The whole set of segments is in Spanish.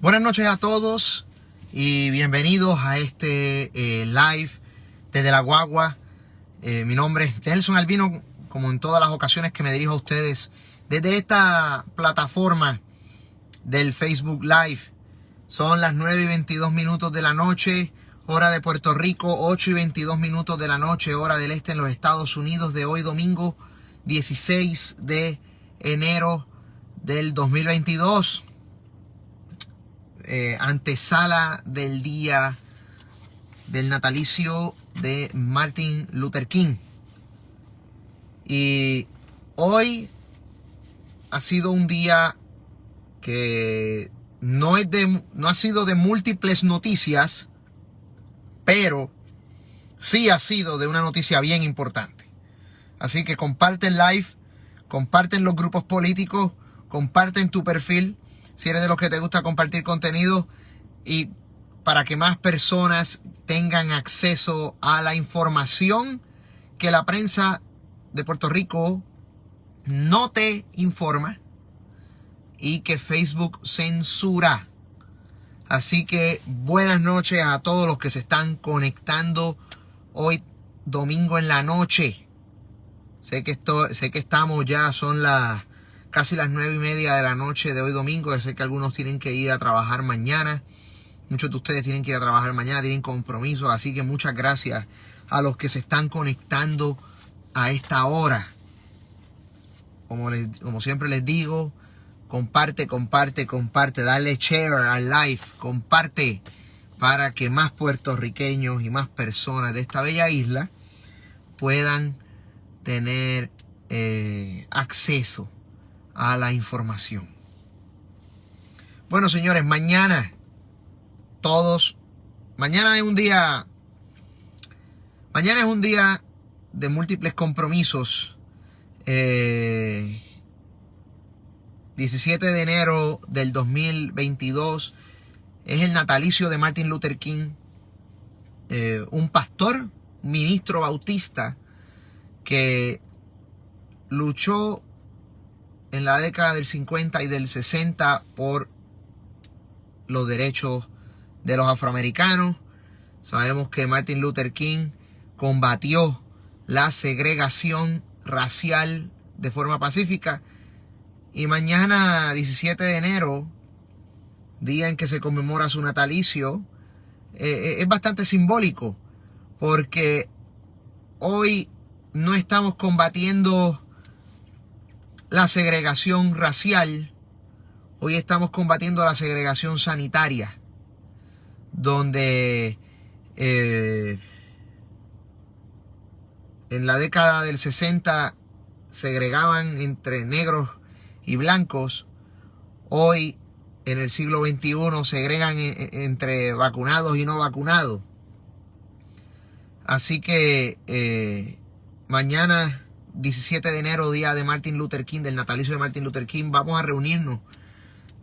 Buenas noches a todos y bienvenidos a este live desde la guagua. Mi nombre es Nelson Albino, como en todas las ocasiones que me dirijo a ustedes desde esta plataforma del Facebook Live. Son las 9:22 de la noche, hora de Puerto Rico, 8:22 de la noche, hora del este en los Estados Unidos, de hoy domingo 16 de enero del 2022. Antesala del día del natalicio de Martin Luther King. Y hoy ha sido un día que no ha sido de múltiples noticias, pero sí ha sido de una noticia bien importante. Así que comparte el live, comparten los grupos políticos, comparten tu perfil si eres de los que te gusta compartir contenido, y para que más personas tengan acceso a la información que la prensa de Puerto Rico no te informa y que Facebook censura. Así que buenas noches a todos los que se están conectando hoy domingo en la noche. Sé que estamos ya, son casi las 9:30 de la noche de hoy domingo. Yo sé que algunos tienen que ir a trabajar mañana. Muchos de ustedes tienen que ir a trabajar mañana, tienen compromisos. Así que muchas gracias a los que se están conectando a esta hora. Como siempre les digo, comparte, dale share al live, comparte para que más puertorriqueños y más personas de esta bella isla puedan tener acceso a la información. Bueno, señores, mañana es un día de múltiples compromisos. 17 de enero del 2022 es el natalicio de Martin Luther King, un pastor, ministro bautista que luchó en la década del 50 y del 60 por los derechos de los afroamericanos. Sabemos que Martin Luther King combatió la segregación racial de forma pacífica. Y mañana, 17 de enero, día en que se conmemora su natalicio, es bastante simbólico, porque hoy no estamos combatiendo la segregación racial, hoy estamos combatiendo la segregación sanitaria, donde en la década del 60 segregaban entre negros y blancos. Hoy, en el siglo XXI, segregan entre vacunados y no vacunados. Así que mañana, 17 de enero, día de Martin Luther King, del natalicio de Martin Luther King, vamos a reunirnos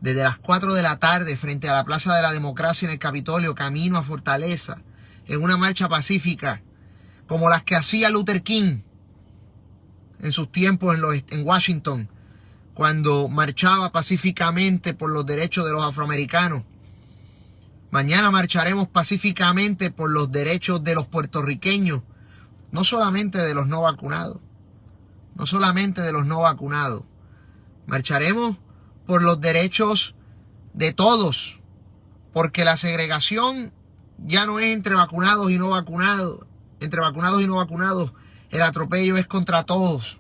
desde las 4 de la tarde frente a la Plaza de la Democracia en el Capitolio, camino a Fortaleza, en una marcha pacífica, como las que hacía Luther King en sus tiempos en Washington, cuando marchaba pacíficamente por los derechos de los afroamericanos. Mañana marcharemos pacíficamente por los derechos de los puertorriqueños, no solamente de los no vacunados. Marcharemos por los derechos de todos, porque la segregación ya no es entre vacunados y no vacunados. Entre vacunados y no vacunados, el atropello es contra todos.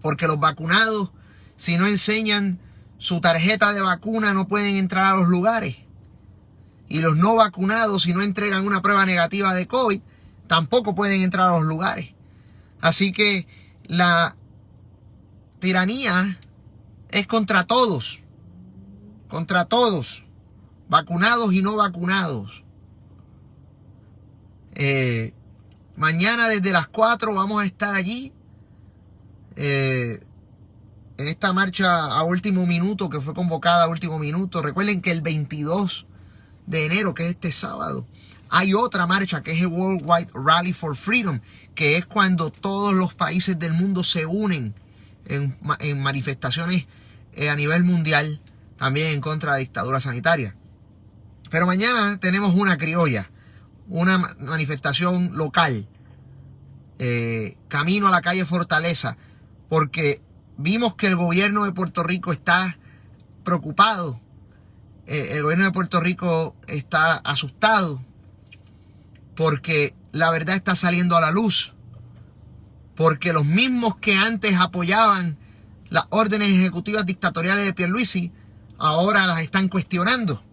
Porque los vacunados, si no enseñan su tarjeta de vacuna, no pueden entrar a los lugares. Y los no vacunados, si no entregan una prueba negativa de COVID, tampoco pueden entrar a los lugares. Así que la tiranía es contra todos, vacunados y no vacunados. Mañana desde las 4 vamos a estar allí en esta marcha a último minuto, que fue convocada a último minuto. Recuerden que el 22 de enero, que es este sábado, hay otra marcha que es el Worldwide Rally for Freedom, que es cuando todos los países del mundo se unen en manifestaciones a nivel mundial también en contra de la dictadura sanitaria. Pero mañana tenemos una criolla, una manifestación local, camino a la calle Fortaleza, porque vimos que el gobierno de Puerto Rico está preocupado, el gobierno de Puerto Rico está asustado, porque la verdad está saliendo a la luz, porque los mismos que antes apoyaban las órdenes ejecutivas dictatoriales de Pierluisi, ahora las están cuestionando.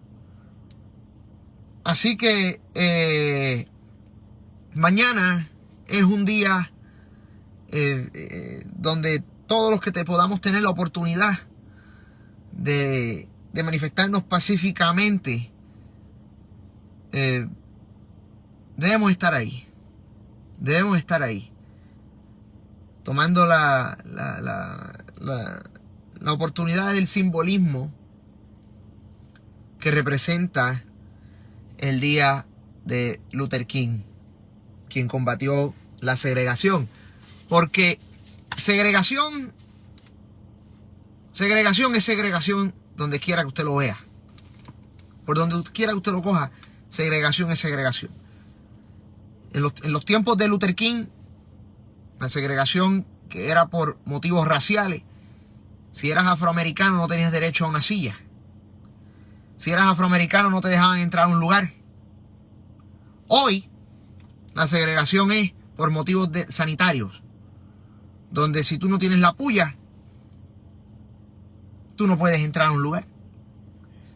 Así que mañana es un día donde todos los que podamos tener la oportunidad de manifestarnos pacíficamente, debemos estar ahí. Debemos estar ahí. Tomando la oportunidad del simbolismo que representa el día de Luther King, quien combatió la segregación. Porque segregación es segregación donde quiera que usted lo vea. Por donde quiera que usted lo coja, segregación es segregación. En los tiempos de Luther King, la segregación que era por motivos raciales, si eras afroamericano no tenías derecho a una silla. Si eras afroamericano no te dejaban entrar a un lugar. Hoy la segregación es por motivos sanitarios, donde si tú no tienes la puya, tú no puedes entrar a un lugar.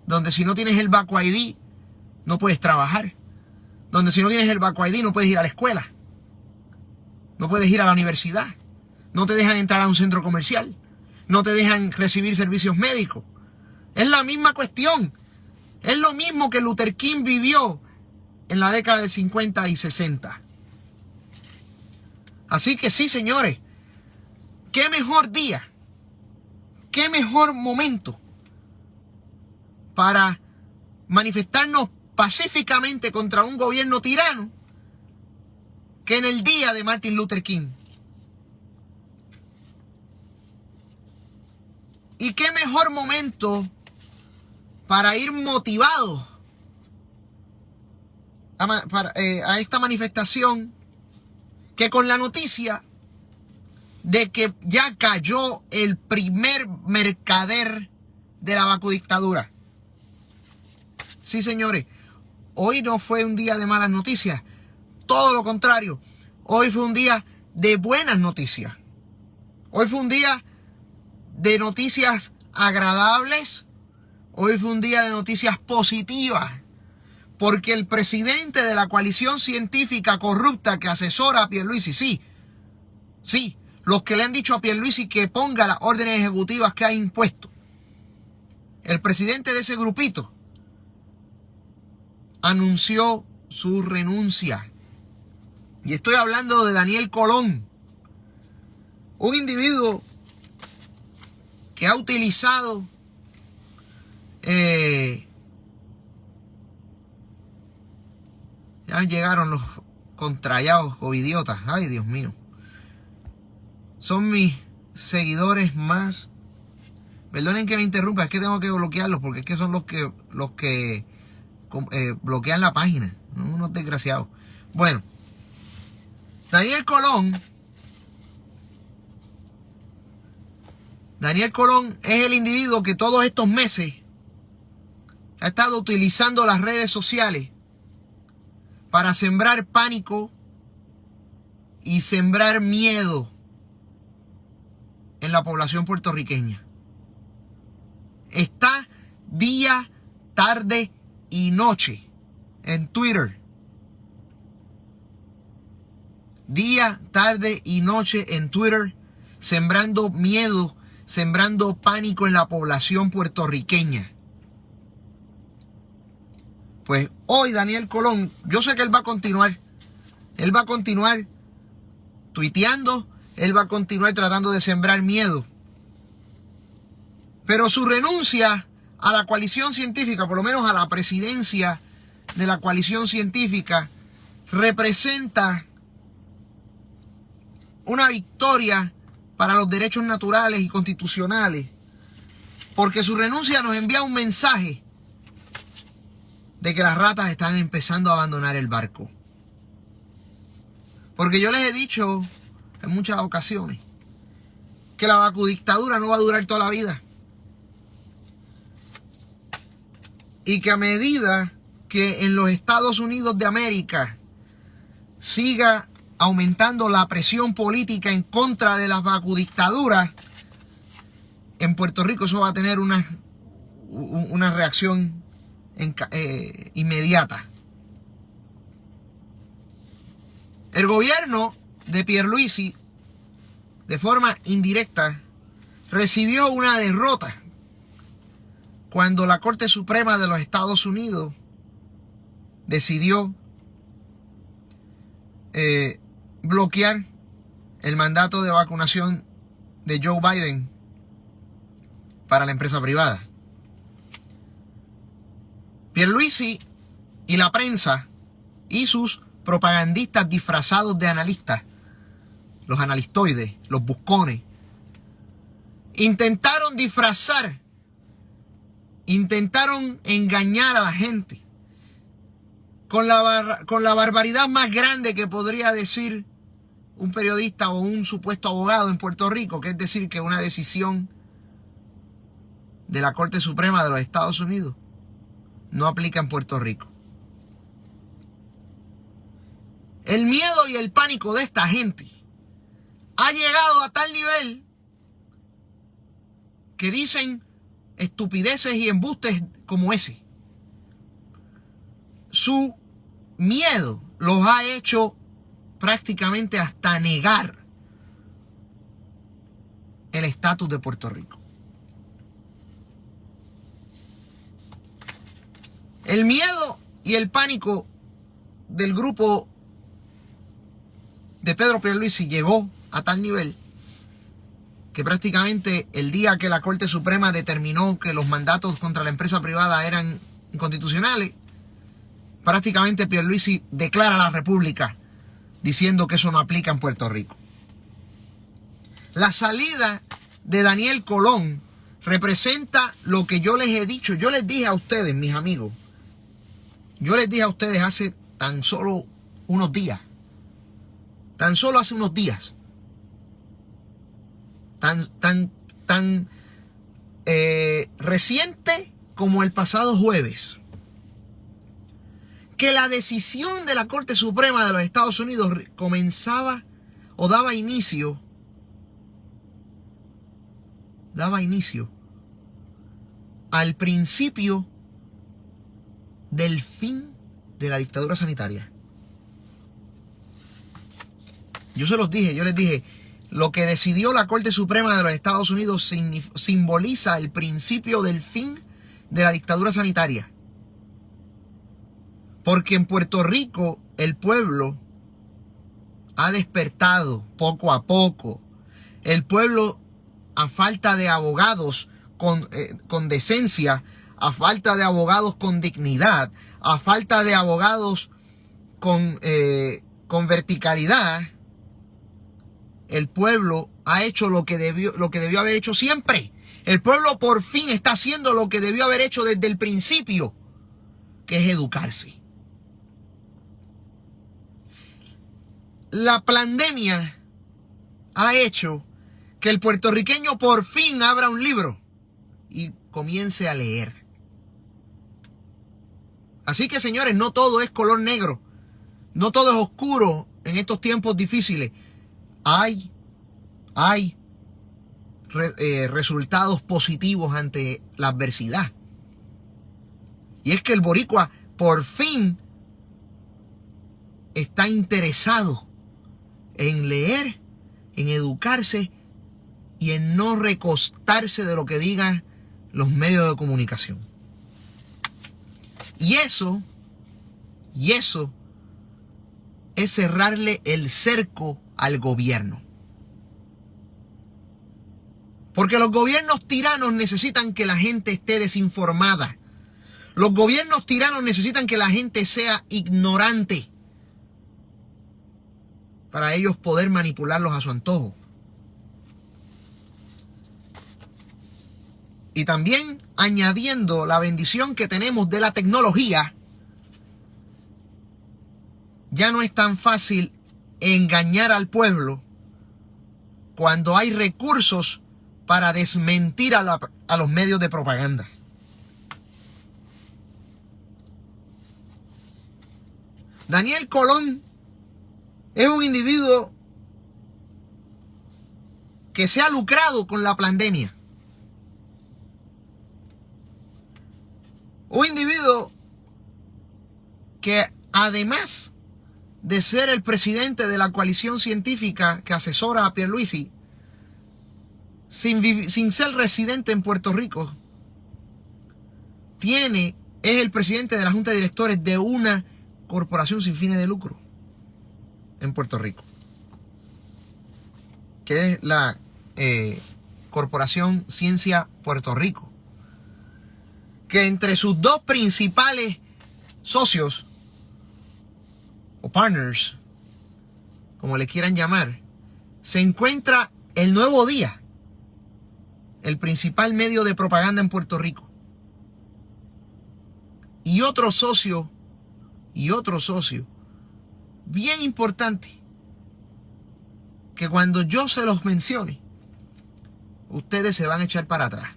Donde si no tienes el VACO ID, no puedes trabajar. Donde si no tienes el VACO ID, no puedes ir a la escuela. No puedes ir a la universidad. No te dejan entrar a un centro comercial. No te dejan recibir servicios médicos. Es la misma cuestión. Es lo mismo que Luther King vivió en la década del 50 y 60. Así que sí, señores, qué mejor día, qué mejor momento para manifestarnos pacíficamente contra un gobierno tirano que en el día de Martin Luther King. Y qué mejor momento para ir motivados a esta manifestación que con la noticia de que ya cayó el primer mercader de la vacudictadura. Sí, señores, hoy no fue un día de malas noticias, todo lo contrario, hoy fue un día de buenas noticias. Hoy fue un día de noticias agradables, hoy fue un día de noticias positivas, porque el presidente de la coalición científica corrupta que asesora a Pierluisi, sí, los que le han dicho a Pierluisi que ponga las órdenes ejecutivas que ha impuesto, el presidente de ese grupito anunció su renuncia. Y estoy hablando de Daniel Colón, un individuo que ha utilizado ya llegaron los contrallados covidiotas. Ay, Dios mío. Son mis seguidores más. Perdonen que me interrumpa, es que tengo que bloquearlos porque es que son los que bloquean la página. Unos desgraciados. Bueno, Daniel Colón es el individuo que todos estos meses ha estado utilizando las redes sociales para sembrar pánico y sembrar miedo en la población puertorriqueña. Está día, tarde y noche en Twitter. Día, tarde y noche en Twitter, sembrando miedo, sembrando pánico en la población puertorriqueña. Pues hoy Daniel Colón, yo sé que él va a continuar tuiteando, él va a continuar tratando de sembrar miedo. Pero su renuncia a la coalición científica, por lo menos a la presidencia de la coalición científica, representa una victoria para los derechos naturales y constitucionales Porque su renuncia nos envía un mensaje de que las ratas están empezando a abandonar el barco. Porque yo les he dicho en muchas ocasiones que la vacudictadura no va a durar toda la vida. Y que a medida que en los Estados Unidos de América siga aumentando la presión política en contra de las vacudictaduras, en Puerto Rico eso va a tener una reacción inmediata. El gobierno de Pierluisi, de forma indirecta, recibió una derrota cuando la Corte Suprema de los Estados Unidos decidió bloquear el mandato de vacunación de Joe Biden para la empresa privada. Pierluisi y la prensa y sus propagandistas disfrazados de analistas, los analistoides, los buscones, intentaron disfrazar, intentaron engañar a la gente con la barbaridad más grande que podría decir un periodista o un supuesto abogado en Puerto Rico, que es decir que una decisión de la Corte Suprema de los Estados Unidos no aplica en Puerto Rico. El miedo y el pánico de esta gente ha llegado a tal nivel que dicen estupideces y embustes como ese. Su miedo los ha hecho prácticamente hasta negar el estatus de Puerto Rico. El miedo y el pánico del grupo de Pedro Pierluisi llegó a tal nivel que prácticamente el día que la Corte Suprema determinó que los mandatos contra la empresa privada eran inconstitucionales, prácticamente Pierluisi declara la república diciendo que eso no aplica en Puerto Rico. La salida de Daniel Colón representa lo que yo les he dicho. Yo les dije a ustedes, mis amigos, yo les dije a ustedes hace tan solo unos días, tan solo hace unos días, tan reciente como el pasado jueves, que la decisión de la Corte Suprema de los Estados Unidos comenzaba o daba inicio al principio del fin de la dictadura sanitaria. Yo se los dije, yo les dije, lo que decidió la Corte Suprema de los Estados Unidos simboliza el principio del fin de la dictadura sanitaria. Porque en Puerto Rico el pueblo ha despertado poco a poco. El pueblo, a falta de abogados con decencia, a falta de abogados con dignidad, a falta de abogados con verticalidad, el pueblo ha hecho lo que debió haber hecho siempre. El pueblo por fin está haciendo lo que debió haber hecho desde el principio, que es educarse. La pandemia ha hecho que el puertorriqueño por fin abra un libro y comience a leer. Así que, señores, no todo es color negro, no todo es oscuro en estos tiempos difíciles. Hay resultados positivos ante la adversidad. Y es que el boricua por fin está interesado en leer, en educarse y en no recostarse de lo que digan los medios de comunicación. Y eso es cerrarle el cerco al gobierno. Porque los gobiernos tiranos necesitan que la gente esté desinformada. Los gobiernos tiranos necesitan que la gente sea ignorante para ellos poder manipularlos a su antojo. y también añadiendo la bendición que tenemos de la tecnología, ya no es tan fácil engañar al pueblo cuando hay recursos para desmentir a los medios de propaganda. Daniel Colón es un individuo que se ha lucrado con la pandemia. Un individuo que, además de ser el presidente de la coalición científica que asesora a Pierluisi, sin ser residente en Puerto Rico, es el presidente de la Junta de Directores de una corporación sin fines de lucro en Puerto Rico, que es la Corporación Ciencia Puerto Rico, que entre sus dos principales socios o partners, como le quieran llamar, se encuentra El Nuevo Día, el principal medio de propaganda en Puerto Rico, y otro socio bien importante, que cuando yo se los mencione, ustedes se van a echar para atrás.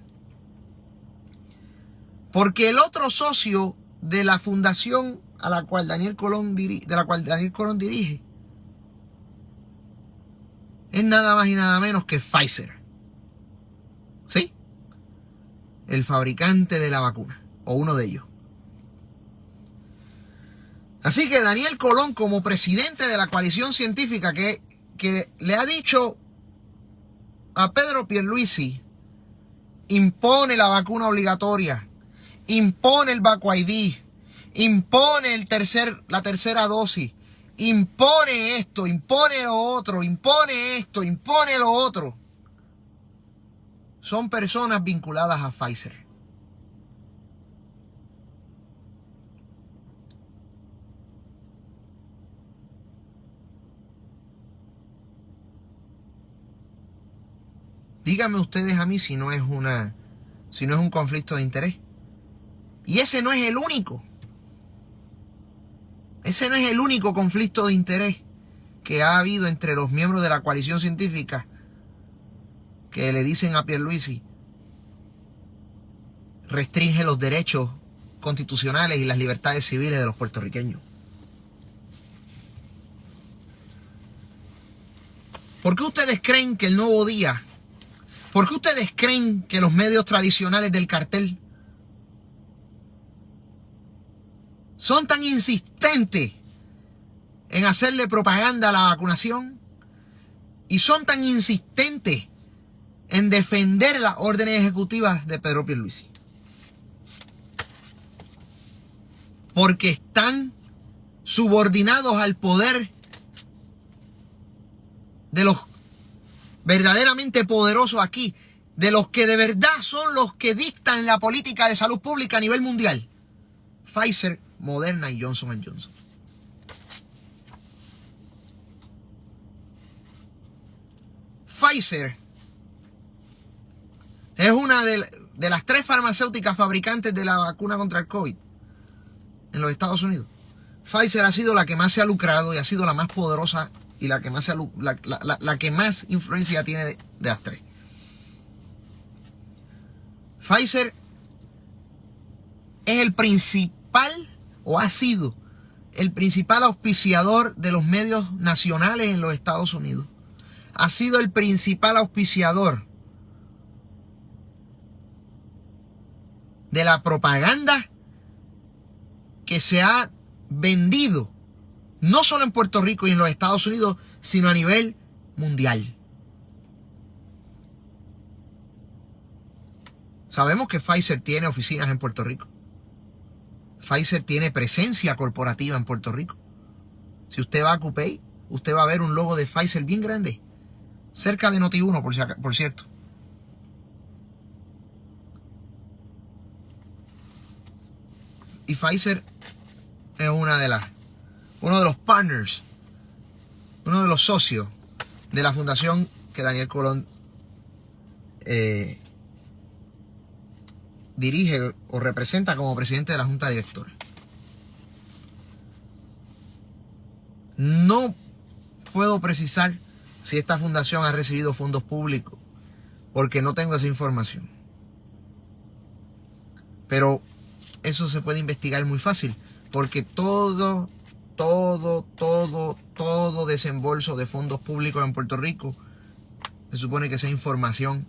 Porque el otro socio de la fundación de la cual Daniel Colón dirige, es nada más y nada menos que Pfizer. ¿Sí? El fabricante de la vacuna, o uno de ellos. Así que Daniel Colón, como presidente de la coalición científica que le ha dicho a Pedro Pierluisi, impone la vacuna obligatoria, impone el VacuID, impone la tercera dosis, impone esto, impone lo otro, impone esto, impone lo otro. Son personas vinculadas a Pfizer. Díganme ustedes a mí si no es un conflicto de interés. Y ese no es el único. Ese no es el único conflicto de interés que ha habido entre los miembros de la coalición científica que le dicen a Pierluisi: restringe los derechos constitucionales y las libertades civiles de los puertorriqueños. ¿Por qué ustedes creen que El Nuevo Día, por qué ustedes creen que los medios tradicionales del cartel son tan insistentes en hacerle propaganda a la vacunación y son tan insistentes en defender las órdenes ejecutivas de Pedro Pierluisi? Porque están subordinados al poder de los verdaderamente poderosos aquí, de los que de verdad son los que dictan la política de salud pública a nivel mundial: Pfizer, Moderna y Johnson & Johnson. Pfizer es una de las 3 farmacéuticas fabricantes de la vacuna contra el COVID en los Estados Unidos. Pfizer ha sido la que más se ha lucrado y ha sido la más poderosa y la que más, la que más influencia tiene de las 3. Pfizer es el principal, o ha sido el principal auspiciador de los medios nacionales en los Estados Unidos. Ha sido el principal auspiciador de la propaganda que se ha vendido no solo en Puerto Rico y en los Estados Unidos, sino a nivel mundial. Sabemos que Pfizer tiene oficinas en Puerto Rico. Pfizer tiene presencia corporativa en Puerto Rico. Si usted va a Coupey, usted va a ver un logo de Pfizer bien grande, cerca de Noti1, por cierto. Y Pfizer es uno de los partners, uno de los socios de la fundación que Daniel Colón dirige o representa como presidente de la Junta Directora. No puedo precisar si esta fundación ha recibido fondos públicos porque no tengo esa información. Pero eso se puede investigar muy fácil porque todo desembolso de fondos públicos en Puerto Rico se supone que sea información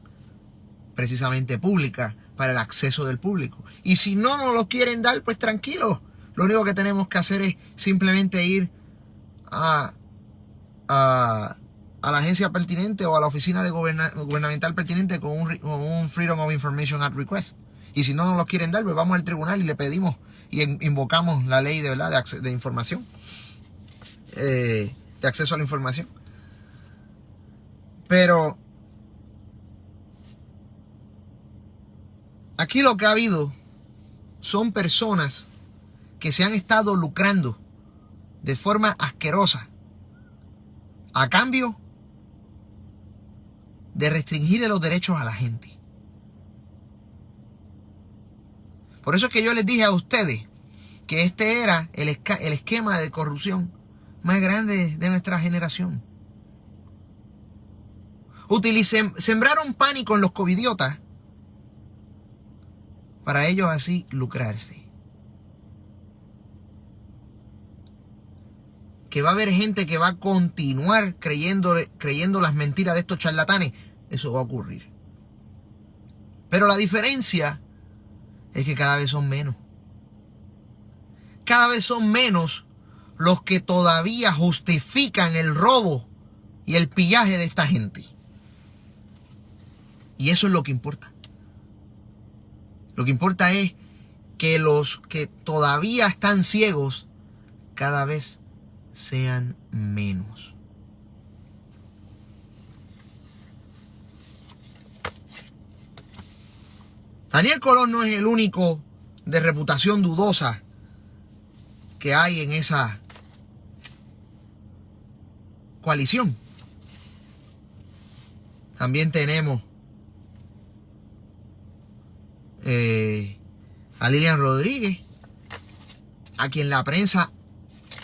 precisamente pública para el acceso del público. Y si no nos lo quieren dar, pues tranquilos. Lo único que tenemos que hacer es simplemente ir a la agencia pertinente o a la oficina de gubernamental pertinente con un Freedom of Information Act request. Y si no nos lo quieren dar, pues vamos al tribunal y le pedimos y invocamos la ley de verdad de información, de acceso a la información. Pero aquí lo que ha habido son personas que se han estado lucrando de forma asquerosa a cambio de restringirle los derechos a la gente. Por eso es que yo les dije a ustedes que este era el esquema de corrupción más grande de nuestra generación. Sembraron pánico en los covidiotas para ellos así lucrarse. Que va a haber gente que va a continuar creyendo las mentiras de estos charlatanes. Eso va a ocurrir. Pero la diferencia es que cada vez son menos. Cada vez son menos los que todavía justifican el robo y el pillaje de esta gente. Y eso es lo que importa. Lo que importa es que los que todavía están ciegos cada vez sean menos. Daniel Colón no es el único de reputación dudosa que hay en esa coalición. También tenemos a Lilian Rodríguez, a quien la prensa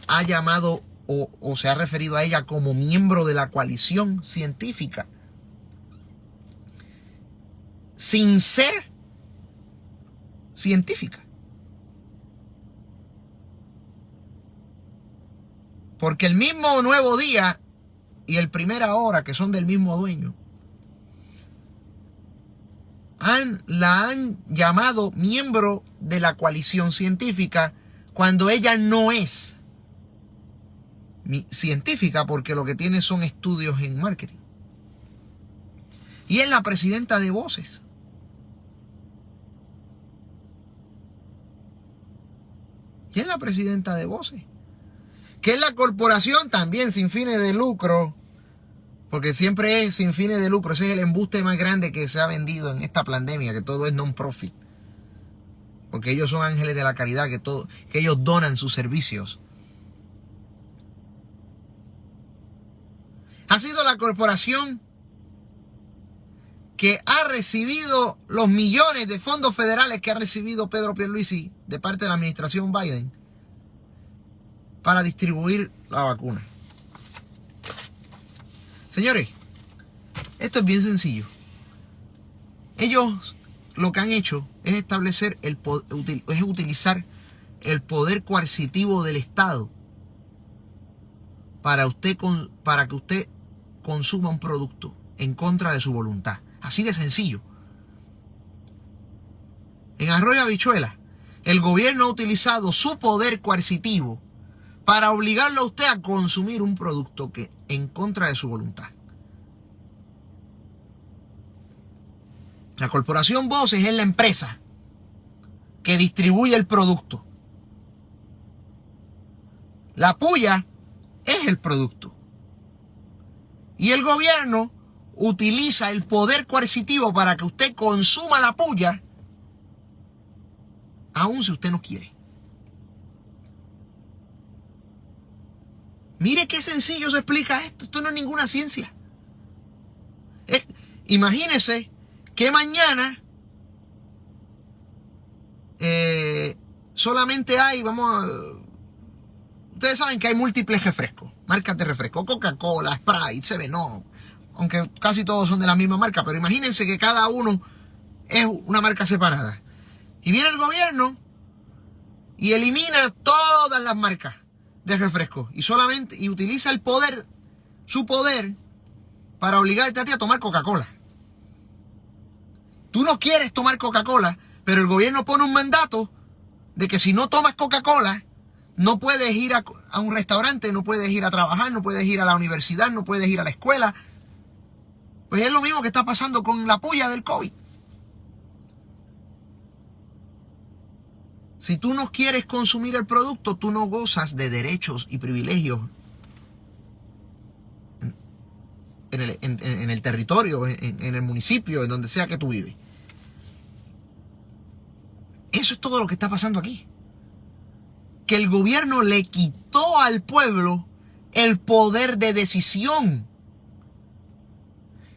ha llamado o se ha referido a ella como miembro de la coalición científica, sin ser científica. Porque el mismo Nuevo Día y el Primera Hora, que son del mismo dueño, la han llamado miembro de la coalición científica cuando ella no es científica, porque lo que tiene son estudios en marketing. Y es la presidenta de Voces. Y es la presidenta de Voces, que es la corporación también sin fines de lucro, porque siempre es sin fines de lucro. Ese es el embuste más grande que se ha vendido en esta pandemia, que todo es non-profit, porque ellos son ángeles de la caridad, que ellos donan sus servicios. Ha sido la corporación que ha recibido los millones de fondos federales que ha recibido Pedro Pierluisi de parte de la administración Biden para distribuir la vacuna. Señores, esto es bien sencillo. Ellos lo que han hecho es establecer utilizar el poder coercitivo del Estado para que usted consuma un producto en contra de su voluntad. Así de sencillo. En Arroyo Habichuela, el gobierno ha utilizado su poder coercitivo para obligarlo a usted a consumir un producto que en contra de su voluntad. La corporación Voces es la empresa que distribuye el producto. La puya es el producto. Y el gobierno utiliza el poder coercitivo para que usted consuma la puya, aun si usted no quiere. Mire qué sencillo se explica esto. Esto no es ninguna ciencia. Imagínese que mañana solamente hay, ustedes saben que hay múltiples refrescos, marcas de refresco, Coca-Cola, Sprite, Seven-Up, aunque casi todos son de la misma marca, pero imagínense que cada uno es una marca separada. Y viene el gobierno y elimina todas las marcas de refresco y utiliza el poder, su poder, para obligarte a ti a tomar Coca-Cola. Tú no quieres tomar Coca-Cola, pero el gobierno pone un mandato de que si no tomas Coca-Cola, no puedes ir a un restaurante, no puedes ir a trabajar, no puedes ir a la universidad, no puedes ir a la escuela. Pues es lo mismo que está pasando con la puya del COVID. Si tú no quieres consumir el producto, tú no gozas de derechos y privilegios en el territorio, en el municipio, en donde sea que tú vives. Eso es todo lo que está pasando aquí. Que el gobierno le quitó al pueblo el poder de decisión.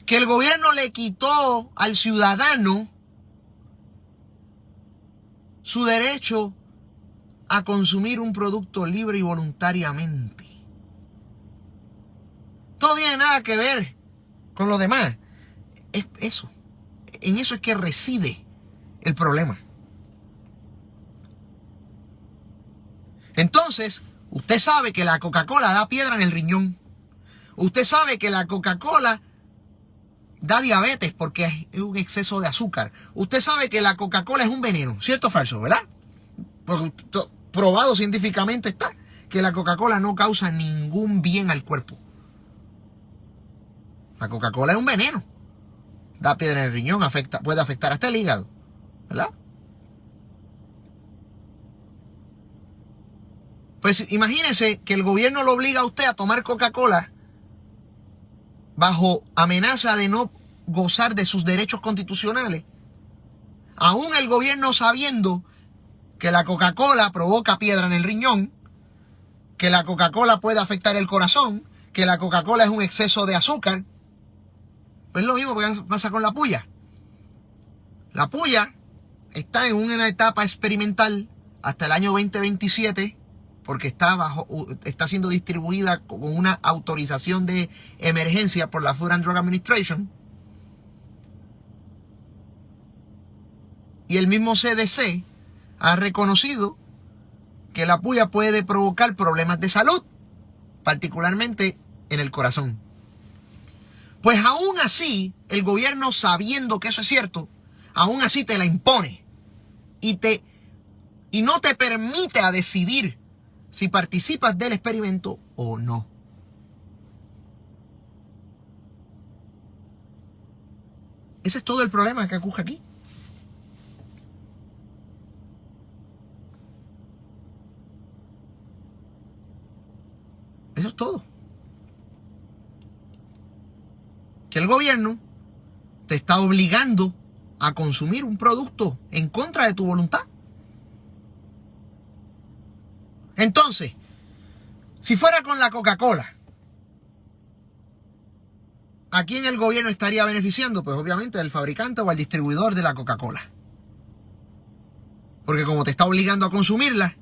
Que el gobierno le quitó al ciudadano su derecho a consumir un producto libre y voluntariamente. No tiene nada que ver con lo demás. Es eso. En eso es que reside el problema. Entonces, usted sabe que la Coca-Cola da piedra en el riñón. Usted sabe que la Coca-Cola da diabetes porque es un exceso de azúcar. Usted sabe que la Coca-Cola es un veneno. ¿Cierto o falso, verdad? Porque probado científicamente está que la Coca-Cola no causa ningún bien al cuerpo. La Coca-Cola es un veneno. Da piedra en el riñón, puede afectar hasta el hígado, ¿verdad? Pues imagínese que el gobierno lo obliga a usted a tomar Coca-Cola bajo amenaza de no gozar de sus derechos constitucionales. Aún el gobierno sabiendo que la Coca-Cola provoca piedra en el riñón, que la Coca-Cola puede afectar el corazón, que la Coca-Cola es un exceso de azúcar. Pues lo mismo que pasa con la puya. La puya está en una etapa experimental hasta el año 2027 porque está siendo distribuida con una autorización de emergencia por la Food and Drug Administration. Y el mismo CDC ha reconocido que la puya puede provocar problemas de salud, particularmente en el corazón. Pues aún así, el gobierno, sabiendo que eso es cierto, aún así te la impone y no te permite a decidir si participas del experimento o no. Ese es todo el problema que ocurre aquí. Eso es todo. Que el gobierno te está obligando a consumir un producto en contra de tu voluntad. Entonces, si fuera con la Coca-Cola, ¿a quién el gobierno estaría beneficiando? Pues obviamente al fabricante o al distribuidor de la Coca-Cola. Porque como te está obligando a consumirla,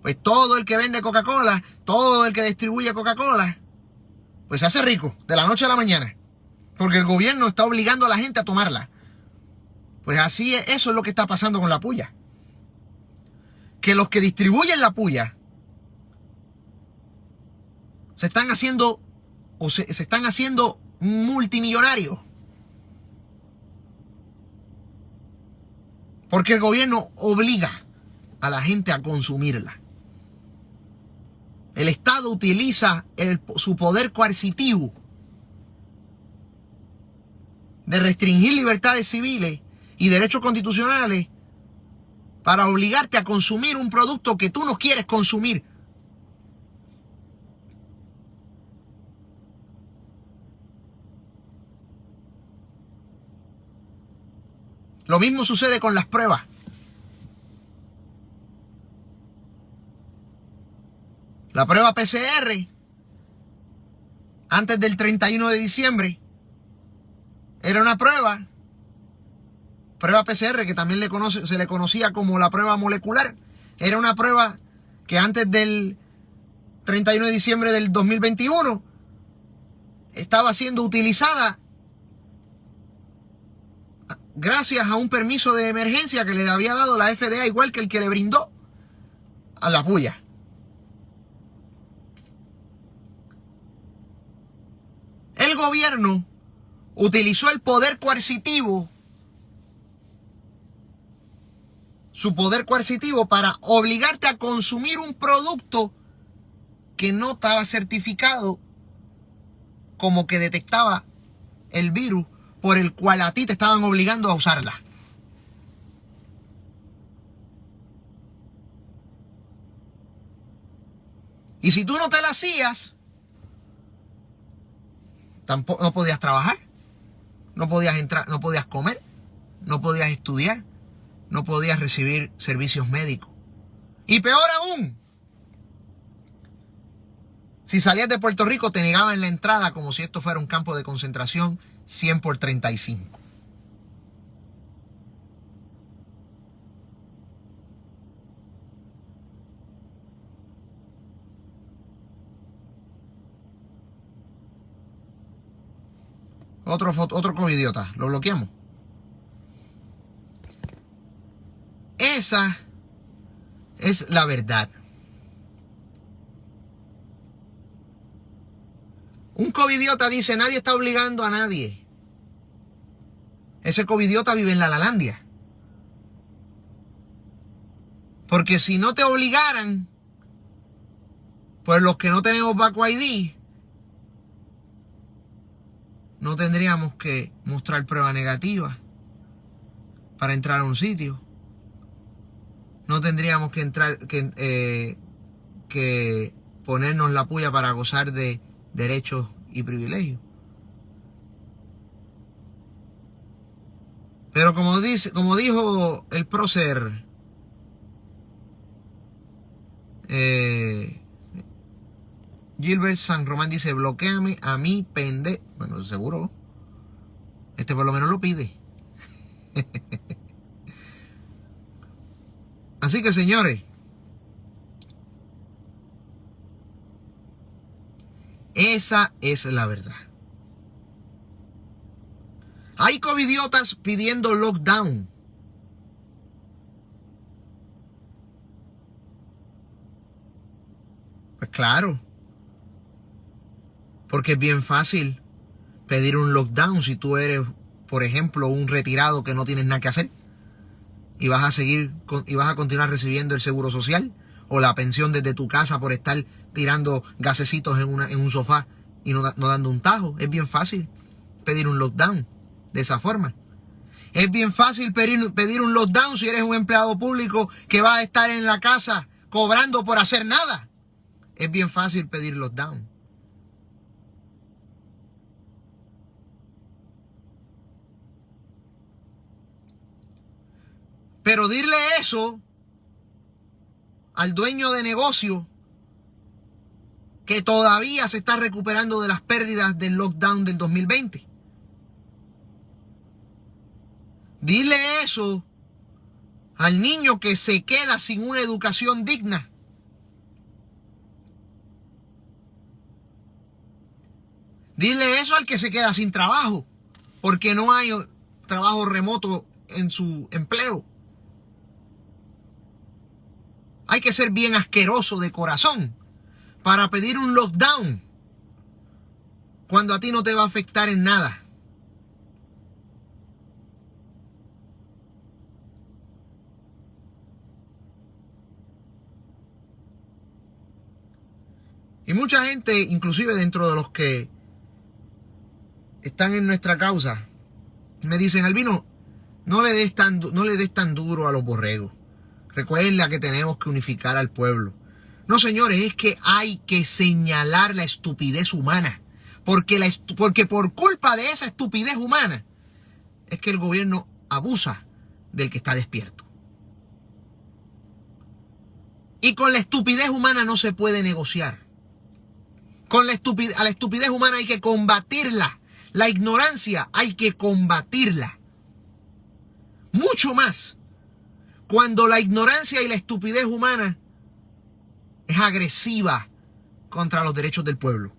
pues todo el que vende Coca-Cola, todo el que distribuye Coca-Cola, pues se hace rico de la noche a la mañana. Porque el gobierno está obligando a la gente a tomarla. Pues así es, eso es lo que está pasando con la puya. Que los que distribuyen la puya se están haciendo multimillonarios. Porque el gobierno obliga a la gente a consumirla. El Estado utiliza su poder coercitivo de restringir libertades civiles y derechos constitucionales para obligarte a consumir un producto que tú no quieres consumir. Lo mismo sucede con las pruebas. La prueba PCR, antes del 31 de diciembre, era una prueba prueba PCR, que también se le conocía como la prueba molecular. Era una prueba que antes del 31 de diciembre del 2021 estaba siendo utilizada gracias a un permiso de emergencia que le había dado la FDA, igual que el que le brindó a la puya. El gobierno utilizó el poder coercitivo, su poder coercitivo, para obligarte a consumir un producto que no estaba certificado como que detectaba el virus por el cual a ti te estaban obligando a usarla. Y si tú no te la hacías, tampoco, no podías trabajar, no podías entrar, no podías comer, no podías estudiar, no podías recibir servicios médicos. Y peor aún, si salías de Puerto Rico te negaban la entrada como si esto fuera un campo de concentración 100 por 35. Otro covidiota, lo bloqueamos. Esa es la verdad. Un covidiota dice, nadie está obligando a nadie. Ese covidiota vive en la Lalandia. Porque si no te obligaran, pues los que no tenemos Vacu ID, no tendríamos que mostrar prueba negativa para entrar a un sitio. No tendríamos que entrar, que ponernos la puya para gozar de derechos y privilegios. Pero como dijo el prócer, Gilbert San Román dice, bloquéame a mí, pende. Bueno, seguro. Este por lo menos lo pide. Así que, señores, esa es la verdad. Hay covidiotas pidiendo lockdown. Pues claro. Porque es bien fácil pedir un lockdown si tú eres, por ejemplo, un retirado que no tienes nada que hacer y vas a continuar recibiendo el seguro social o la pensión desde tu casa por estar tirando gasecitos en un sofá y no dando un tajo. Es bien fácil pedir un lockdown de esa forma. Es bien fácil pedir un lockdown si eres un empleado público que va a estar en la casa cobrando por hacer nada. Es bien fácil pedir lockdown. Pero dirle eso al dueño de negocio que todavía se está recuperando de las pérdidas del lockdown del 2020. Dile eso al niño que se queda sin una educación digna. Dile eso al que se queda sin trabajo porque no hay trabajo remoto en su empleo. Hay que ser bien asqueroso de corazón para pedir un lockdown cuando a ti no te va a afectar en nada. Y mucha gente, inclusive dentro de los que están en nuestra causa, me dicen, Albino, no le des tan duro a los borregos. Recuerda que tenemos que unificar al pueblo. No, señores, es que hay que señalar la estupidez humana. Porque por culpa de esa estupidez humana es que el gobierno abusa del que está despierto. Y con la estupidez humana no se puede negociar. A la estupidez humana hay que combatirla. La ignorancia hay que combatirla. mucho más, cuando la ignorancia y la estupidez humana es agresiva contra los derechos del pueblo.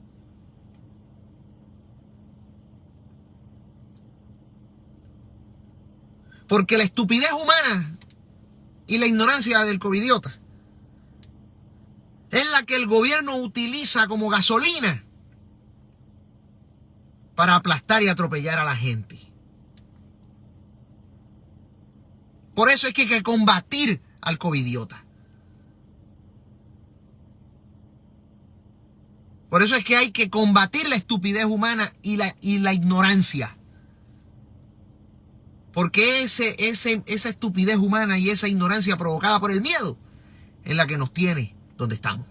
Porque la estupidez humana y la ignorancia del covidiota es la que el gobierno utiliza como gasolina para aplastar y atropellar a la gente. Por eso es que hay que combatir al covidiota. Por eso es que hay que combatir la estupidez humana y la ignorancia. Porque esa estupidez humana y esa ignorancia provocada por el miedo es la que nos tiene donde estamos.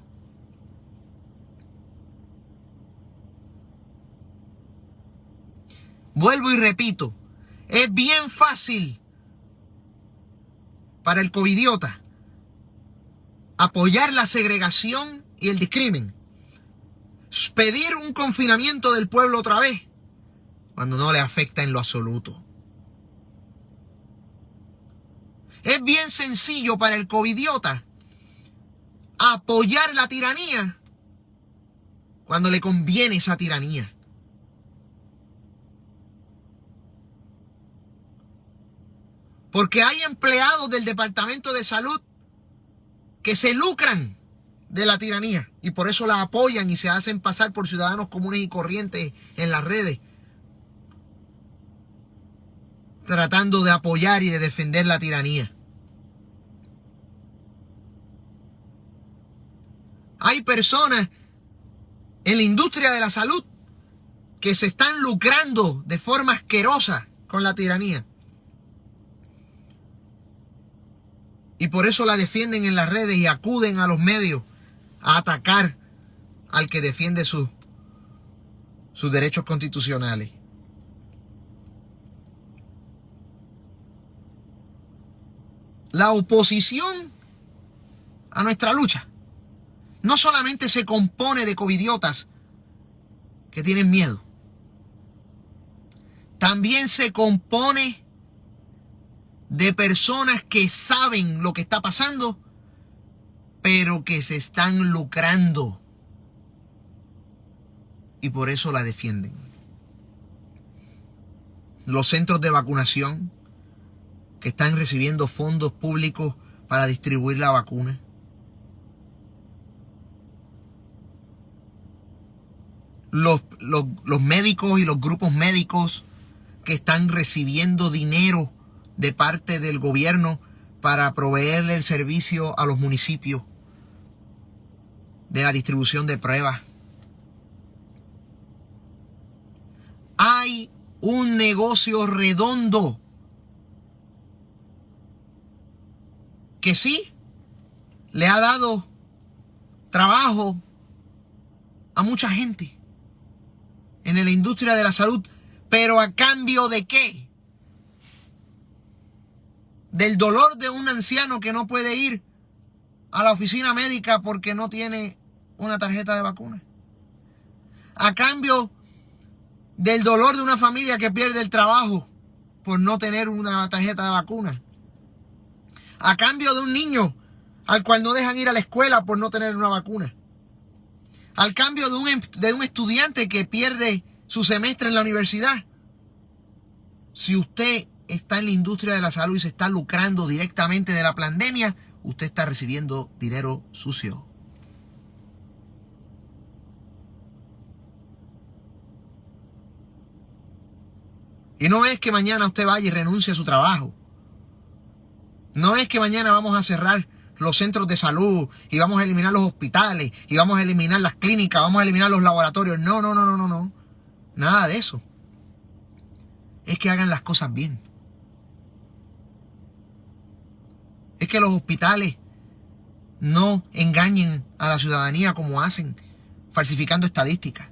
Vuelvo y repito, es bien fácil para el covidiota apoyar la segregación y el discrimen, pedir un confinamiento del pueblo otra vez, cuando no le afecta en lo absoluto. Es bien sencillo para el covidiota apoyar la tiranía cuando le conviene esa tiranía. Porque hay empleados del Departamento de Salud que se lucran de la tiranía y por eso la apoyan y se hacen pasar por ciudadanos comunes y corrientes en las redes, tratando de apoyar y de defender la tiranía. Hay personas en la industria de la salud que se están lucrando de forma asquerosa con la tiranía. Y por eso la defienden en las redes y acuden a los medios a atacar al que defiende sus derechos constitucionales. La oposición a nuestra lucha no solamente se compone de covidiotas que tienen miedo, también se compone de personas que saben lo que está pasando, pero que se están lucrando y por eso la defienden. Los centros de vacunación que están recibiendo fondos públicos para distribuir la vacuna. Los médicos y los grupos médicos que están recibiendo dinero de parte del gobierno para proveerle el servicio a los municipios de la distribución de pruebas. Hay un negocio redondo que sí le ha dado trabajo a mucha gente en la industria de la salud, pero ¿a cambio de qué? Del dolor de un anciano que no puede ir a la oficina médica porque no tiene una tarjeta de vacuna. A cambio del dolor de una familia que pierde el trabajo por no tener una tarjeta de vacuna. A cambio de un niño al cual no dejan ir a la escuela por no tener una vacuna. Al cambio de un estudiante que pierde su semestre en la universidad. Si usted está en la industria de la salud y se está lucrando directamente de la pandemia, usted está recibiendo dinero sucio. Y no es que mañana usted vaya y renuncie a su trabajo. No es que mañana vamos a cerrar los centros de salud y vamos a eliminar los hospitales y vamos a eliminar las clínicas, vamos a eliminar los laboratorios. No. Nada de eso. Es que hagan las cosas bien. Es que los hospitales no engañen a la ciudadanía como hacen, falsificando estadísticas.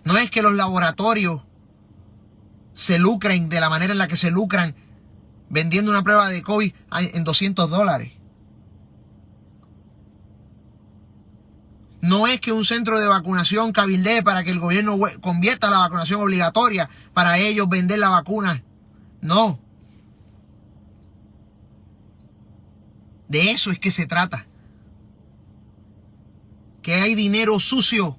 No es que los laboratorios se lucren de la manera en la que se lucran vendiendo una prueba de COVID en $200. No es que un centro de vacunación cabildee para que el gobierno convierta la vacunación obligatoria para ellos vender la vacuna. No. De eso es que se trata. Que hay dinero sucio.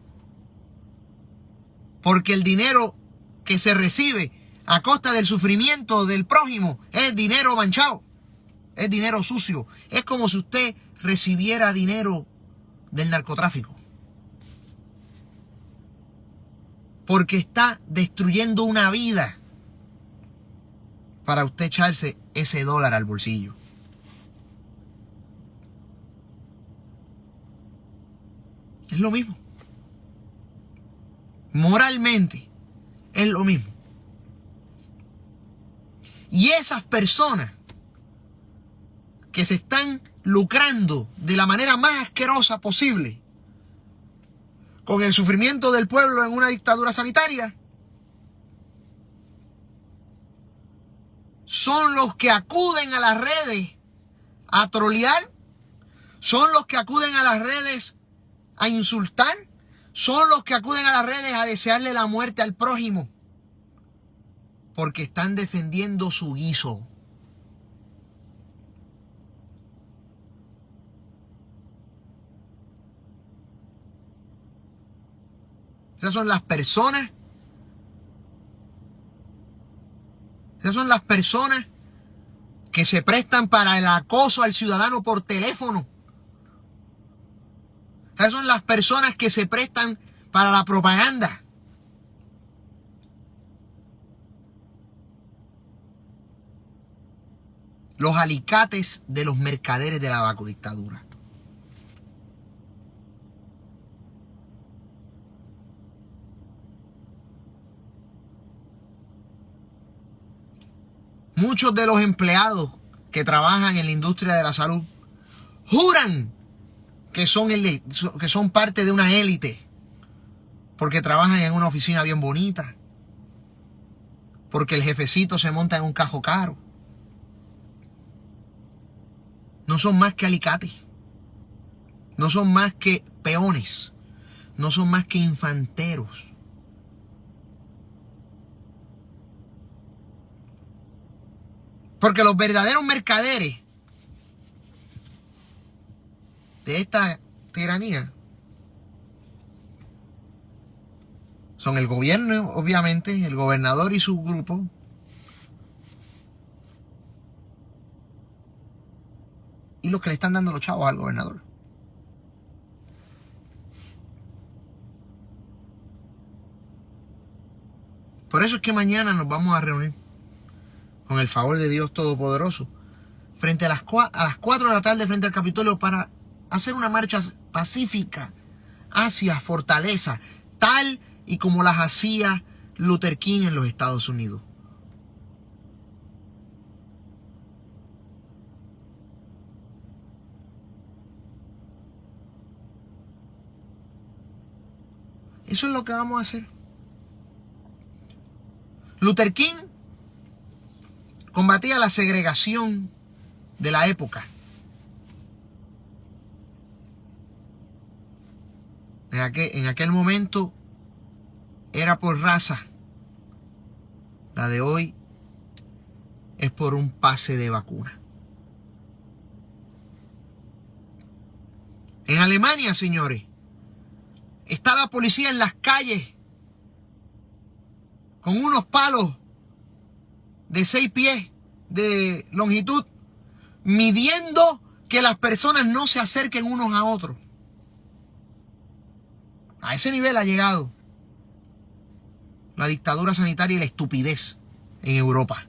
Porque el dinero que se recibe a costa del sufrimiento del prójimo es dinero manchado. Es dinero sucio. Es como si usted recibiera dinero del narcotráfico. Porque está destruyendo una vida para usted echarse ese dólar al bolsillo. Es lo mismo. Moralmente es lo mismo. Y esas personas que se están lucrando de la manera más asquerosa posible con el sufrimiento del pueblo en una dictadura sanitaria, son los que acuden a las redes a trolear, son los que acuden a las redes a insultar, son los que acuden a las redes a desearle la muerte al prójimo, porque están defendiendo su guiso. Esas son las personas. Esas son las personas que se prestan para el acoso al ciudadano por teléfono. Esas son las personas que se prestan para la propaganda. Los alicates de los mercaderes de la vacudictadura. Muchos de los empleados que trabajan en la industria de la salud juran que son parte de una élite porque trabajan en una oficina bien bonita, porque el jefecito se monta en un carro caro. No son más que alicates, no son más que peones, no son más que infanteros. Porque los verdaderos mercaderes de esta tiranía son el gobierno, obviamente, el gobernador y su grupo, y los que le están dando los chavos al gobernador. Por eso es que mañana nos vamos a reunir, con el favor de Dios Todopoderoso, frente a las 4 de la tarde frente al Capitolio, para hacer una marcha pacífica hacia Fortaleza, tal y como las hacía Luther King en los Estados Unidos. Eso es lo que vamos a hacer. Luther King combatía la segregación de la época. En aquel momento era por raza. La de hoy es por un pase de vacuna. En Alemania, señores, está la policía en las calles con unos palos de 6 pies de longitud, midiendo que las personas no se acerquen unos a otros. A ese nivel ha llegado la dictadura sanitaria y la estupidez en Europa.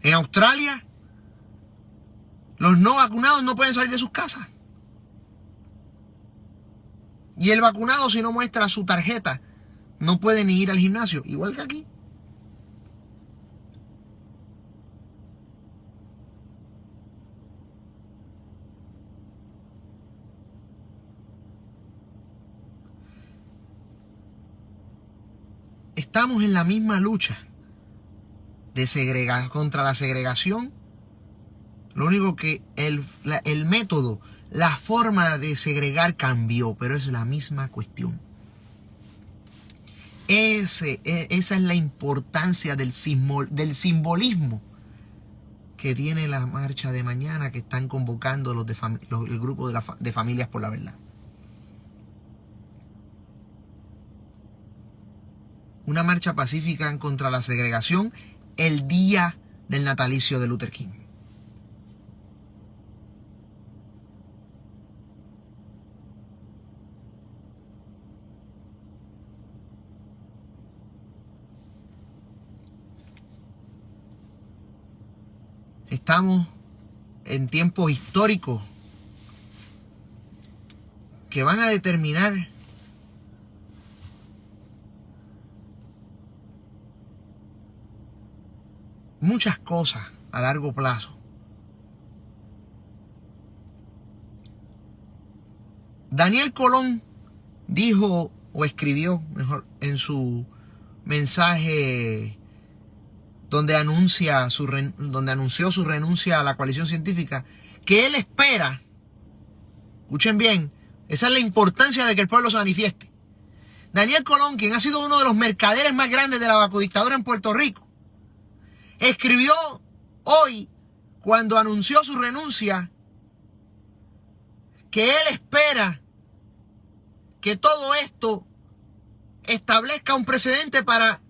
En Australia, los no vacunados no pueden salir de sus casas. Y el vacunado, si no muestra su tarjeta, no puede ni ir al gimnasio, igual que aquí. Estamos en la misma lucha de contra la segregación. Lo único que el método, la forma de segregar cambió, pero es la misma cuestión. Esa es la importancia del simbolismo que tiene la marcha de mañana que están convocando el grupo de Familias por la Verdad. Una marcha pacífica contra la segregación el día del natalicio de Luther King. Estamos en tiempos históricos que van a determinar muchas cosas a largo plazo. Daniel Colón dijo o escribió, mejor, en su mensaje donde anunció su renuncia a la coalición científica, que él espera, escuchen bien, esa es la importancia de que el pueblo se manifieste. Daniel Colón, quien ha sido uno de los mercaderes más grandes de la vacudictadura en Puerto Rico, escribió hoy, cuando anunció su renuncia, que él espera que todo esto establezca un precedente para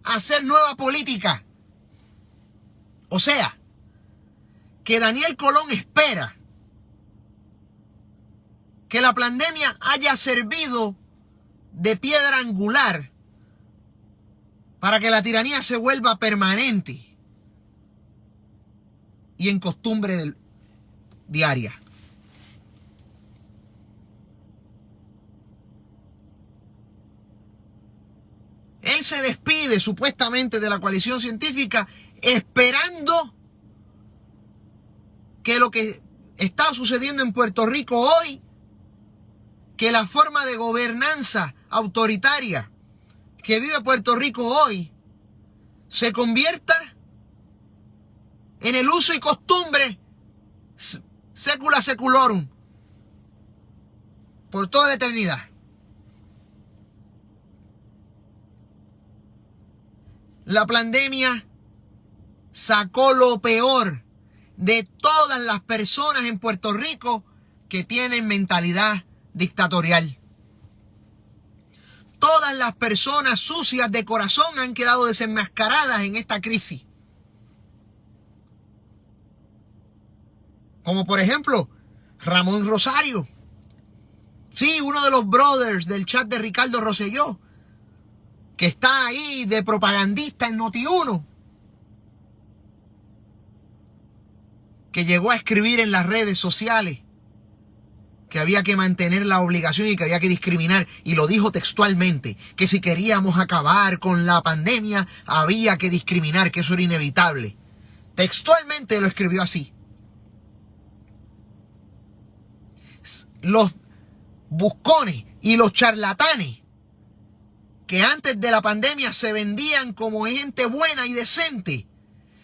hacer nueva política. O sea, que Daniel Colón espera que la pandemia haya servido de piedra angular para que la tiranía se vuelva permanente y en costumbre diaria. Él se despide supuestamente de la coalición científica esperando que lo que está sucediendo en Puerto Rico hoy, que la forma de gobernanza autoritaria que vive Puerto Rico hoy, se convierta en el uso y costumbre secula seculorum por toda la eternidad. La pandemia sacó lo peor de todas las personas en Puerto Rico que tienen mentalidad dictatorial. Todas las personas sucias de corazón han quedado desenmascaradas en esta crisis. Como por ejemplo, Ramón Rosario. Sí, uno de los brothers del chat de Ricardo Rosselló, que está ahí de propagandista en Noti1, que llegó a escribir en las redes sociales que había que mantener la obligación y que había que discriminar, y lo dijo textualmente, que si queríamos acabar con la pandemia había que discriminar, que eso era inevitable. Textualmente lo escribió así. Los buscones y los charlatanes que antes de la pandemia se vendían como gente buena y decente,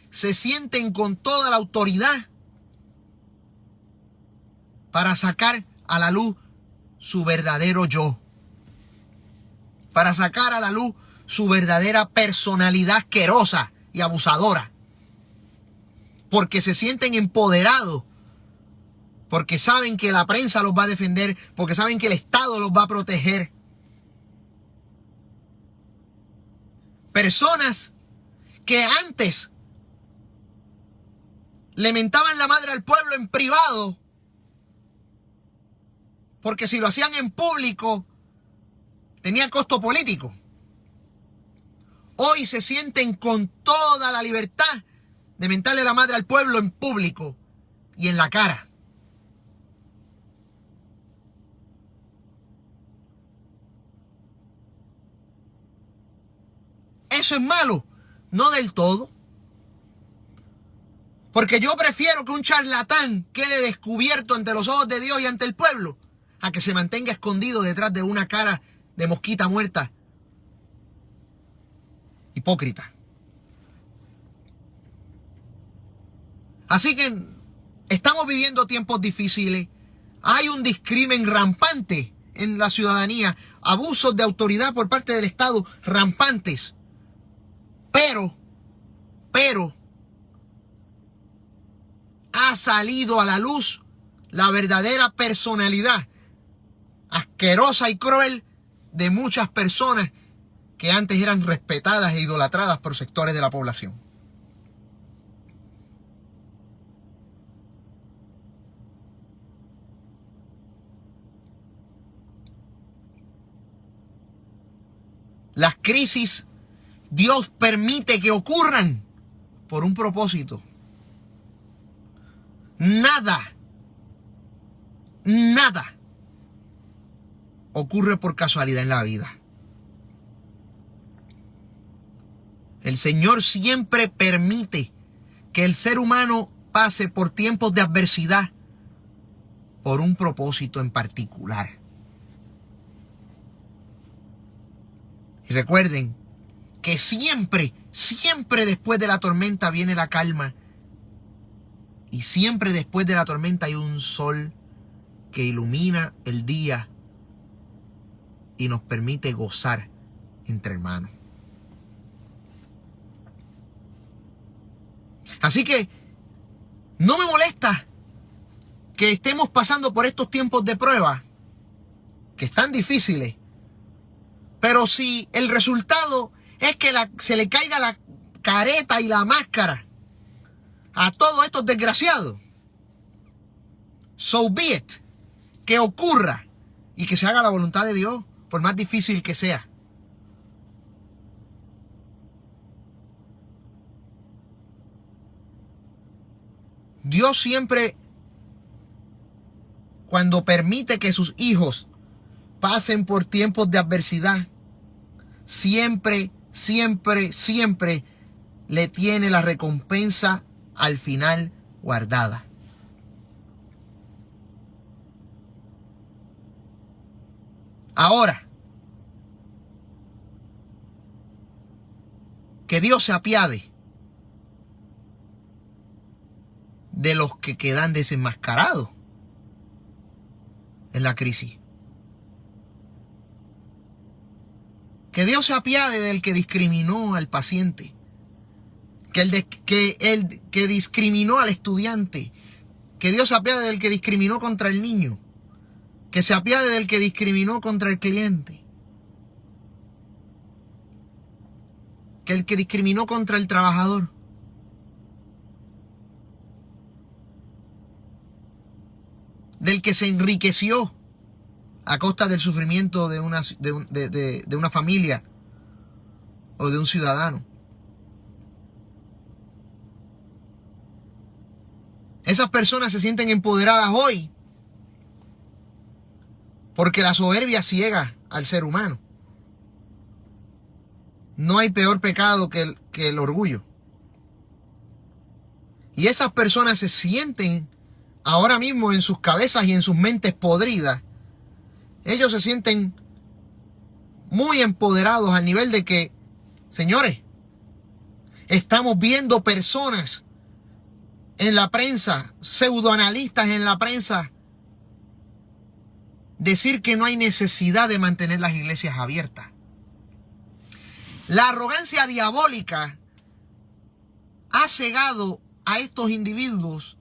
se sienten con toda la autoridad para sacar a la luz su verdadero yo, para sacar a la luz su verdadera personalidad asquerosa y abusadora, porque se sienten empoderados, porque saben que la prensa los va a defender, porque saben que el Estado los va a proteger. Personas que antes le mentaban la madre al pueblo en privado, porque si lo hacían en público tenía costo político. Hoy se sienten con toda la libertad de mentarle la madre al pueblo en público y en la cara. ¿Eso es malo? No del todo. Porque yo prefiero que un charlatán quede descubierto ante los ojos de Dios y ante el pueblo, a que se mantenga escondido detrás de una cara de mosquita muerta. Hipócrita. Así que estamos viviendo tiempos difíciles. Hay un discrimen rampante en la ciudadanía. Abusos de autoridad por parte del Estado rampantes. Pero, ha salido a la luz la verdadera personalidad asquerosa y cruel de muchas personas que antes eran respetadas e idolatradas por sectores de la población. Las crisis Dios permite que ocurran por un propósito. Nada ocurre por casualidad en la vida. El Señor siempre permite que el ser humano pase por tiempos de adversidad por un propósito en particular. Y recuerden que siempre después de la tormenta viene la calma. Y siempre después de la tormenta hay un sol que ilumina el día y nos permite gozar entre hermanos. Así que no me molesta que estemos pasando por estos tiempos de prueba, que están difíciles, pero si el resultado es que se le caiga la careta y la máscara a todos estos desgraciados, so be it, que ocurra y que se haga la voluntad de Dios, por más difícil que sea. Dios siempre, cuando permite que sus hijos pasen por tiempos de adversidad, siempre le tiene la recompensa al final guardada. Ahora, que Dios se apiade de los que quedan desenmascarados en la crisis. Que Dios se apiade del que discriminó al paciente, que discriminó al estudiante, que Dios se apiade del que discriminó contra el niño, que se apiade del que discriminó contra el cliente, que el que discriminó contra el trabajador. Del que se enriqueció a costa del sufrimiento de una familia o de un ciudadano. Esas personas se sienten empoderadas hoy porque la soberbia ciega al ser humano. No hay peor pecado que el orgullo. Y esas personas se sienten ahora mismo en sus cabezas y en sus mentes podridas. Ellos se sienten muy empoderados al nivel de que, señores, estamos viendo personas en la prensa, pseudoanalistas en la prensa, decir que no hay necesidad de mantener las iglesias abiertas. La arrogancia diabólica ha cegado a estos individuos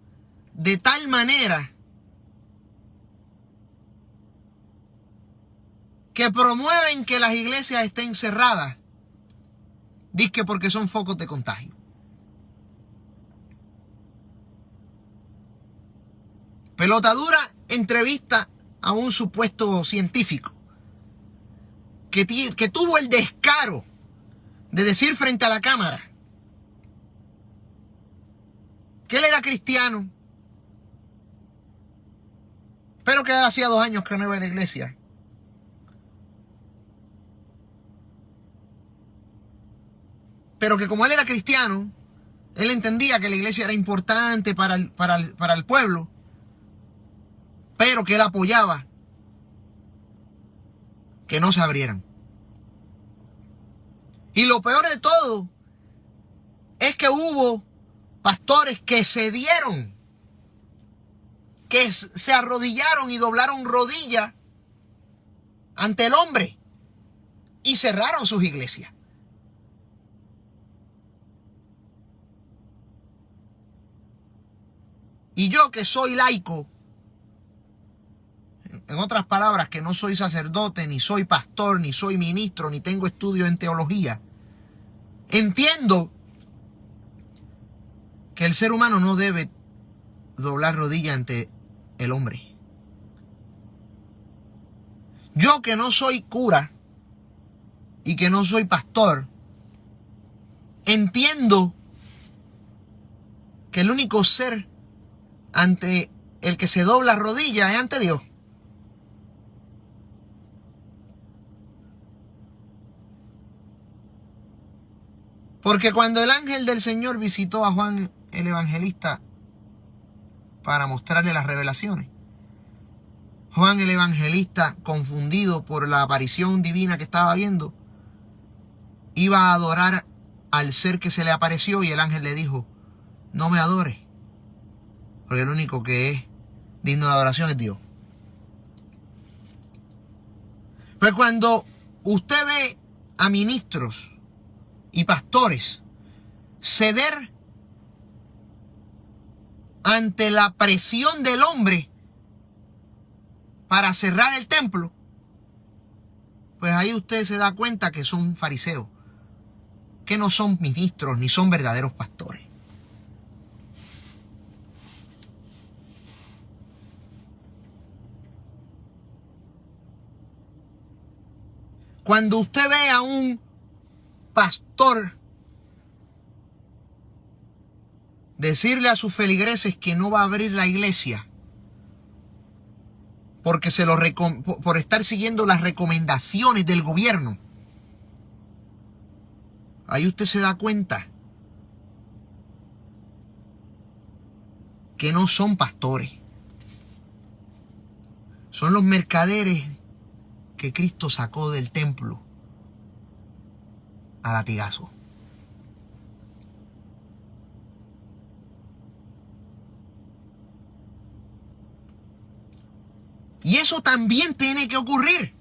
de tal manera que promueven que las iglesias estén cerradas, dizque porque son focos de contagio. Pelotadura entrevista a un supuesto científico que tuvo el descaro de decir frente a la cámara que él era cristiano, pero que hacía 2 años que no iba a la iglesia. Pero que como él era cristiano, él entendía que la iglesia era importante para el pueblo, pero que él apoyaba que no se abrieran. Y lo peor de todo es que hubo pastores que cedieron, que se arrodillaron y doblaron rodilla ante el hombre y cerraron sus iglesias. Y yo que soy laico, en otras palabras, que no soy sacerdote, ni soy pastor, ni soy ministro, ni tengo estudio en teología, entiendo que el ser humano no debe doblar rodilla ante el hombre. Yo que no soy cura y que no soy pastor, entiendo que el único ser ante el que se dobla rodilla es ante Dios. Porque cuando el ángel del Señor visitó a Juan el Evangelista para mostrarle las revelaciones, Juan el Evangelista, confundido por la aparición divina que estaba viendo, iba a adorar al ser que se le apareció y el ángel le dijo: no me adores, porque el único que es digno de adoración es Dios. Pues cuando usted ve a ministros y pastores ceder ante la presión del hombre para cerrar el templo, pues ahí usted se da cuenta que son fariseos, que no son ministros ni son verdaderos pastores. Cuando usted ve a un pastor decirle a sus feligreses que no va a abrir la iglesia porque por estar siguiendo las recomendaciones del gobierno, ahí usted se da cuenta que no son pastores, son los mercaderes que Cristo sacó del templo a latigazo. Y eso también tiene que ocurrir.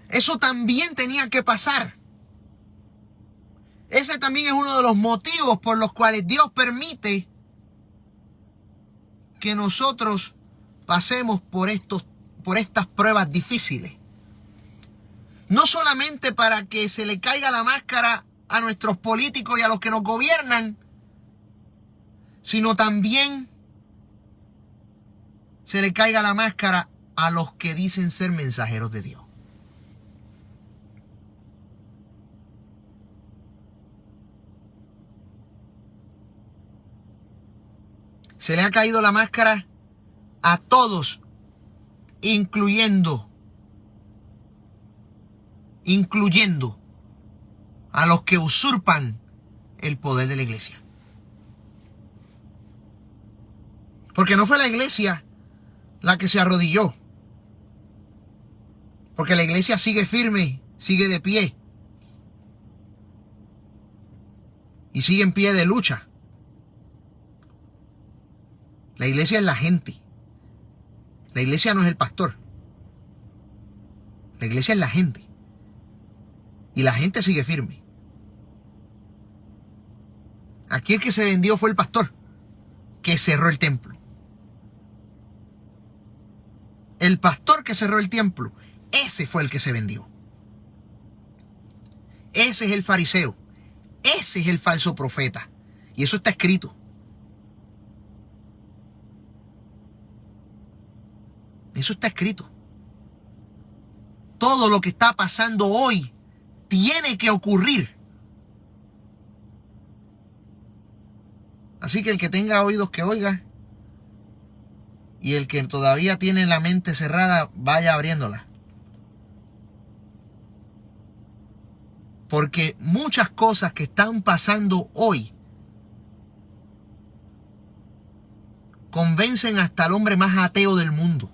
Eso también tenía que pasar. Ese también es uno de los motivos por los cuales Dios permite que nosotros pasemos por estas pruebas difíciles. No solamente para que se le caiga la máscara a nuestros políticos y a los que nos gobiernan, sino también se le caiga la máscara a los que dicen ser mensajeros de Dios. Se le ha caído la máscara a todos, incluyendo a los que usurpan el poder de la iglesia. Porque no fue la iglesia la que se arrodilló. Porque la iglesia sigue firme, sigue de pie. Y sigue en pie de lucha. La iglesia es la gente. La iglesia no es el pastor. La iglesia es la gente. Y la gente sigue firme. Aquí el que se vendió fue el pastor, que cerró el templo. El pastor que cerró el templo, ese fue el que se vendió. Ese es el fariseo. Ese es el falso profeta. Y eso está escrito. Eso está escrito. Todo lo que está pasando hoy tiene que ocurrir. Así que el que tenga oídos que oiga, y el que todavía tiene la mente cerrada, vaya abriéndola. Porque muchas cosas que están pasando hoy convencen hasta al hombre más ateo del mundo.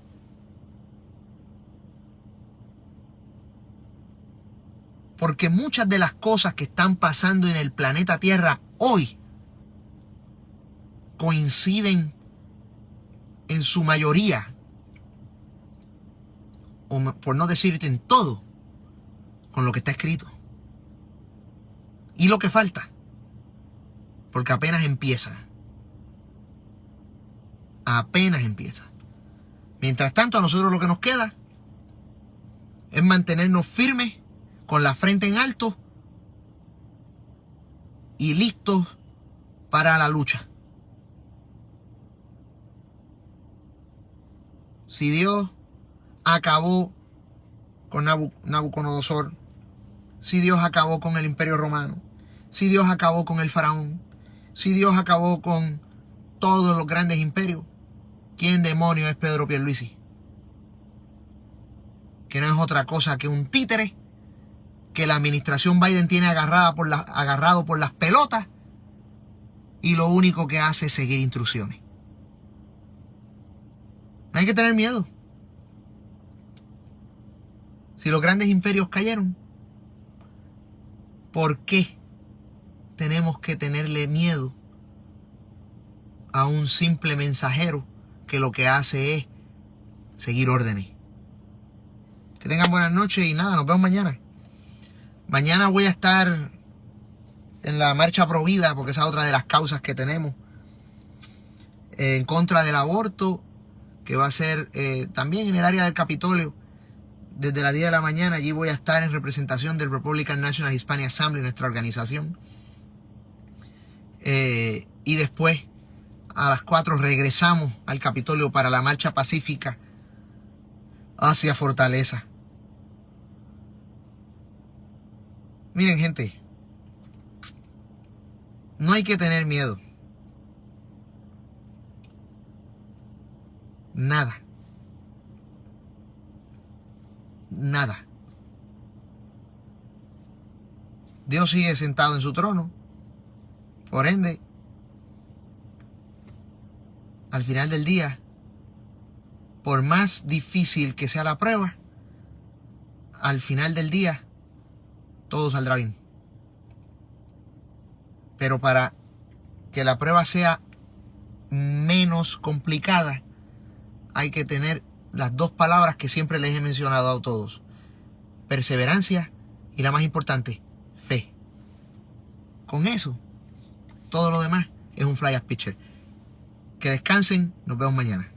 Porque muchas de las cosas que están pasando en el planeta Tierra hoy coinciden en su mayoría, o por no decirte en todo, con lo que está escrito. Y lo que falta, porque apenas empieza. Apenas empieza. Mientras tanto, a nosotros lo que nos queda es mantenernos firmes, con la frente en alto y listos para la lucha. Si Dios acabó con Nabucodonosor, si Dios acabó con el Imperio Romano, si Dios acabó con el faraón, si Dios acabó con todos los grandes imperios, ¿quién demonios es Pedro Pierluisi? Que no es otra cosa que un títere que la administración Biden tiene agarrado por las pelotas, y lo único que hace es seguir instrucciones. No hay que tener miedo. Si los grandes imperios cayeron, ¿por qué tenemos que tenerle miedo a un simple mensajero que lo que hace es seguir órdenes? Que tengan buenas noches y nada, nos vemos mañana. Mañana voy a estar en la marcha pro vida, porque esa es otra de las causas que tenemos en contra del aborto, que va a ser también en el área del Capitolio. Desde las 10 de la mañana allí voy a estar en representación del Republican National Hispanic Assembly, nuestra organización. Y después a las 4 regresamos al Capitolio para la marcha pacífica hacia Fortaleza. Miren, gente, no hay que tener miedo. Nada. Nada. Dios sigue sentado en su trono. Por ende, al final del día, por más difícil que sea la prueba, al final del día, todo saldrá bien. Pero para que la prueba sea menos complicada, hay que tener las dos palabras que siempre les he mencionado a todos: perseverancia y, la más importante, fe. Con eso, todo lo demás es un fly as pitcher. Que descansen, nos vemos mañana.